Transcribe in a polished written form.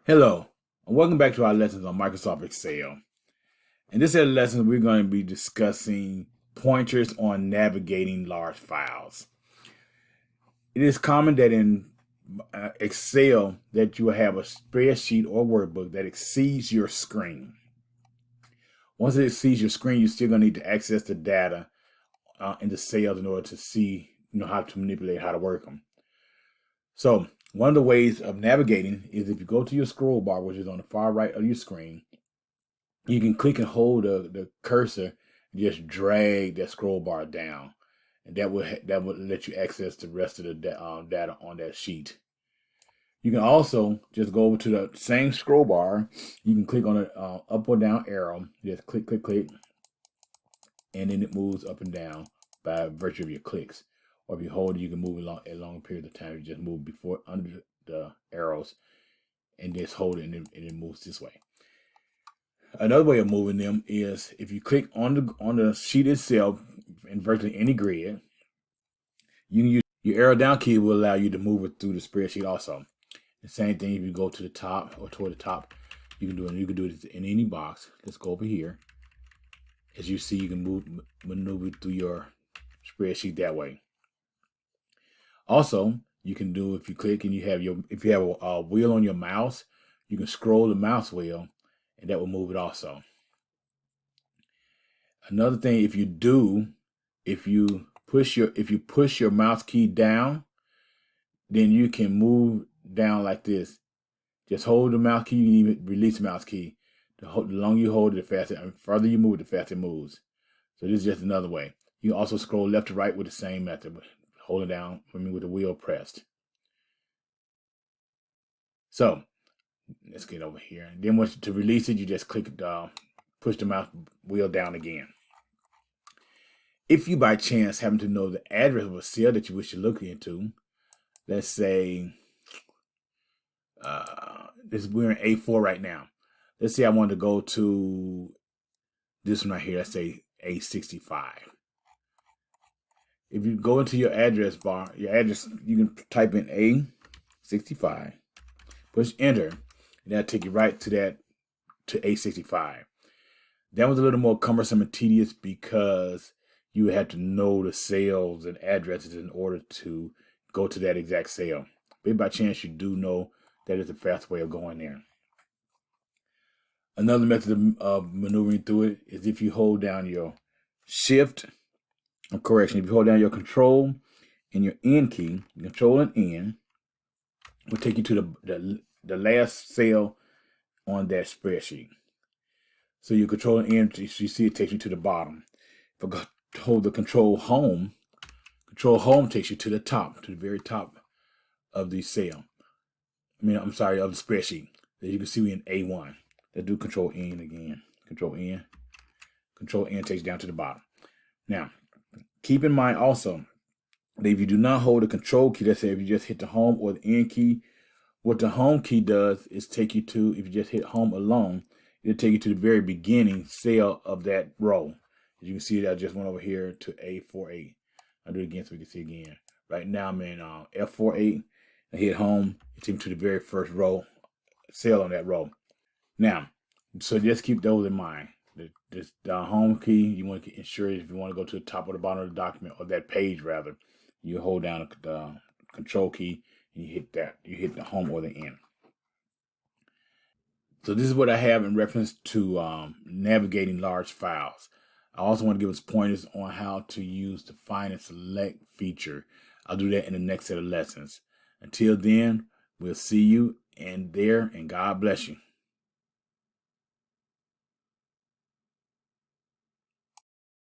Hello, and welcome back to our lessons on Microsoft Excel. In this set of lessons, we're going to be discussing pointers on navigating large files. It is common that in Excel that you will have a spreadsheet or workbook that exceeds your screen. Once it exceeds your screen, you're still going to need to access the data in the cells in order to see, how to manipulate, how to work them. So one of the ways of navigating is if you go to your scroll bar, which is on the far right of your screen, you can click and hold the cursor and just drag that scroll bar down, and that would let you access the rest of the data on that sheet. You can also just go over to the same scroll bar. You can click on the up or down arrow. Just click, click, click, and then it moves up and down by virtue of your clicks. Or if you hold it, you can move it a long period of time. You just move before under the arrows and just hold it, and it moves this way. Another way of moving them is if you click on the sheet itself in virtually any grid, you can use your arrow down key will allow you to move it through the spreadsheet also. The same thing if you go to the top or toward the top, you can do it. You can do it in any box. Let's go over here. As you see, you can maneuver through your spreadsheet that way. Also, you can do, if you click and if you have a wheel on your mouse, you can scroll the mouse wheel, and that will move it also. Another thing, if you push your mouse key down, then you can move down like this. Just hold the mouse key. You can even release the mouse key. The longer you hold it, the faster, and further you move it, the faster it moves. So this is just another way. You can also scroll left to right with the same method. Hold it down with the wheel pressed. So let's get over here. And then to release it, you just click push the mouse wheel down again. If you by chance happen to know the address of a cell that you wish to look into, let's say we're in A4 right now. Let's say I want to go to this one right here. Let's say A65. If you go into your address bar, you can type in A65, push enter, and that'll take you right to A65. That was a little more cumbersome and tedious because you would have to know the cells and addresses in order to go to that exact cell. But by chance you do know, that is a fast way of going there. Another method of maneuvering through it is if you hold down your shift, if you hold down your control and your N key, control and N will take you to the last cell on that spreadsheet. So you control and N, you see it takes you to the bottom. If I hold the control home takes you to the top, to the very top of the cell. Of the spreadsheet. As you can see, we're in A1. Let's do control N again. Control N. Control N takes you down to the bottom. Now, keep in mind also that if you do not hold the control key, let's say if you just hit the home or the N key, what the home key does is take you to, if you just hit home alone, it'll take you to the very beginning cell of that row. As you can see, I just went over here to A48. I'll do it again so we can see again. Right now I'm in F48. I hit home. It takes me to the very first row, cell on that row. Now, so just keep those in mind. The home key, you want to ensure if you want to go to the top or the bottom of the document, or that page rather, you hold down the control key and you hit that. You hit the home or the N. So this is what I have in reference to navigating large files. I also want to give us pointers on how to use the Find and Select feature. I'll do that in the next set of lessons. Until then, we'll see you and God bless you.